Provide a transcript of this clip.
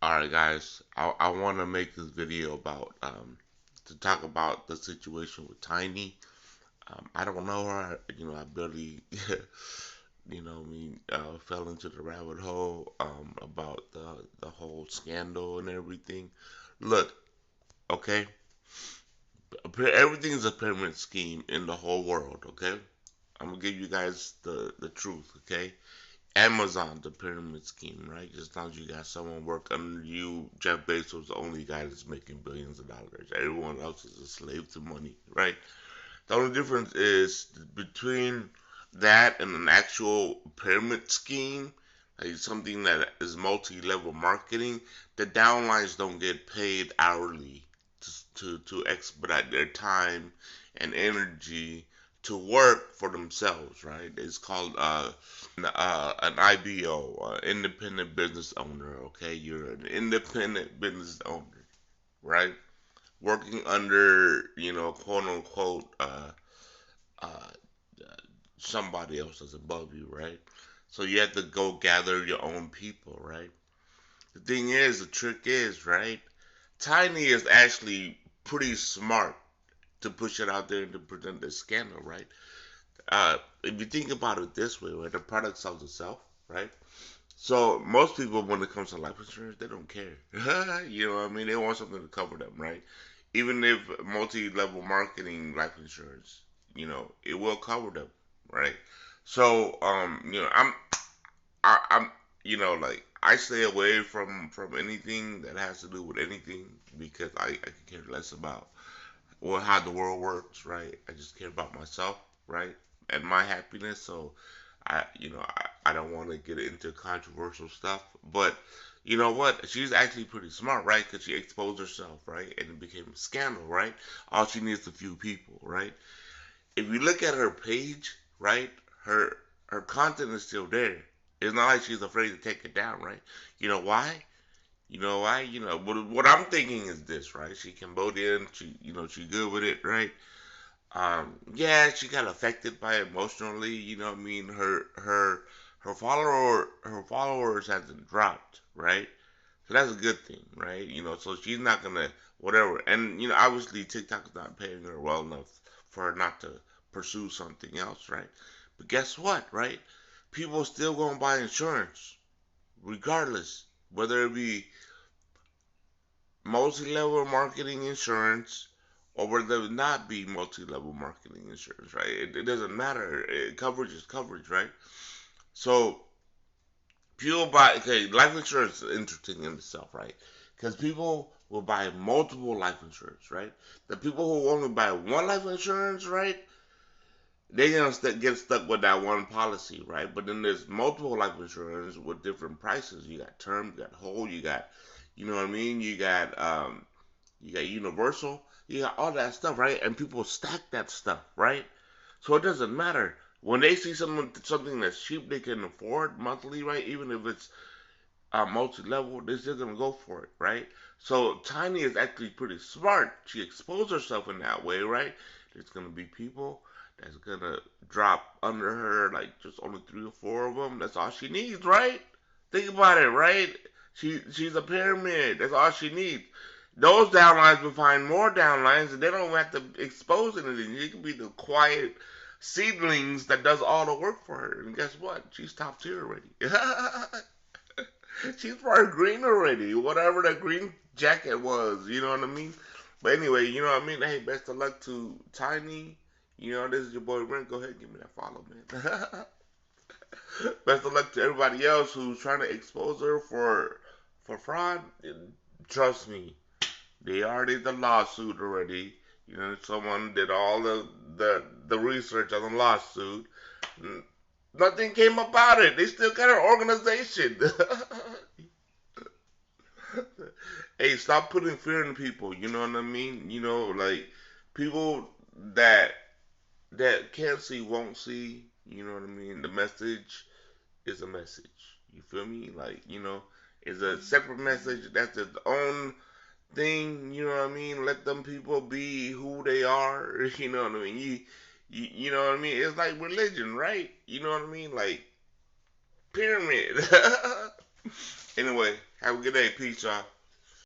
Alright, guys, I want to make this video about, to talk about the situation with Tiny. I don't know her, I barely, fell into the rabbit hole, about the whole scandal and everything. Look, okay, everything is a pyramid scheme in the whole world, okay? I'm gonna give you guys the truth, okay? Amazon, the pyramid scheme, right? Just as long as you got someone work under you, Jeff Bezos is the only guy that's making billions of dollars. Everyone else is a slave to money, right? The only difference is between that and an actual pyramid scheme, like something that is multi-level marketing. The downlines don't get paid hourly to expedite their time and energy to work for themselves, right? It's called an IBO, independent business owner. Okay, you're an independent business owner, right? Working under, quote unquote, uh, somebody else that's above you, right? So you have to go gather your own people, right? The thing is, the trick is, right? Tiny is actually pretty smart to push it out there and to present this scandal, right? If you think about it this way, right, the product sells itself, right? So most people, when it comes to life insurance, they don't care. You know what I mean? They want something to cover them, right? Even if multi-level marketing life insurance, it will cover them, right? So, I'm, like I stay away from anything that has to do with anything because I can care less about how the world works, right? I just care about myself, right, and my happiness. So I don't want to get into controversial stuff, but you know what? She's actually pretty smart, right? Because she exposed herself, right, and it became a scandal, right? All she needs is a few people, right? If you look at her page, right, her her content is still there. It's not like she's afraid to take it down, right? You know why? You know why? What I'm thinking is this, right? She Cambodian. She good with it, right? Yeah, she got affected by it emotionally. You know what I mean? Her followers hasn't dropped, right? So that's a good thing, right? So she's not gonna whatever. And obviously TikTok's not paying her well enough for her not to pursue something else, right? But guess what, right? People still gonna buy insurance regardless, whether it be multi-level marketing insurance or whether it not be multi-level marketing insurance, right? It doesn't matter. Coverage is coverage, right? So people buy. Okay, life insurance is interesting in itself, right? Because people will buy multiple life insurance, right? The people who only buy one life insurance, right? They're gonna get stuck with that one policy, right? But then there's multiple life insurance with different prices. You got term, you got whole, you got, you know what I mean? You got universal, you got all that stuff, right? And people stack that stuff, right? So it doesn't matter when they see something that's cheap they can afford monthly, right? Even if it's multi-level, they're still gonna go for it, right? So Tiny is actually pretty smart. She exposed herself in that way, right? There's gonna be people that's gonna drop under her, like just only three or four of them. That's all she needs, right? Think about it, right? She's a pyramid. That's all she needs. Those downlines will find more downlines, and they don't have to expose anything. She can be the quiet seedlings that does all the work for her. And guess what? She's top tier already. She's probably green already. Whatever that green jacket was, you know what I mean? But anyway, you know what I mean? Hey, best of luck to Tiny. This is your boy Ren. Go ahead and give me that follow, man. Best of luck to everybody else who's trying to expose her for fraud. Trust me, they already did the lawsuit already. Someone did all the research on the lawsuit. Nothing came about it. They still got an organization. Hey, stop putting fear in people. You know what I mean? Like people that can't see won't see. You know what I mean? The message is a message. You feel me? Like it's a separate message. That's its own thing. You know what I mean? Let them people be who they are. You know what I mean? You know what I mean? It's like religion, right? You know what I mean? Like pyramid. Anyway, Have a good day. Peace, y'all.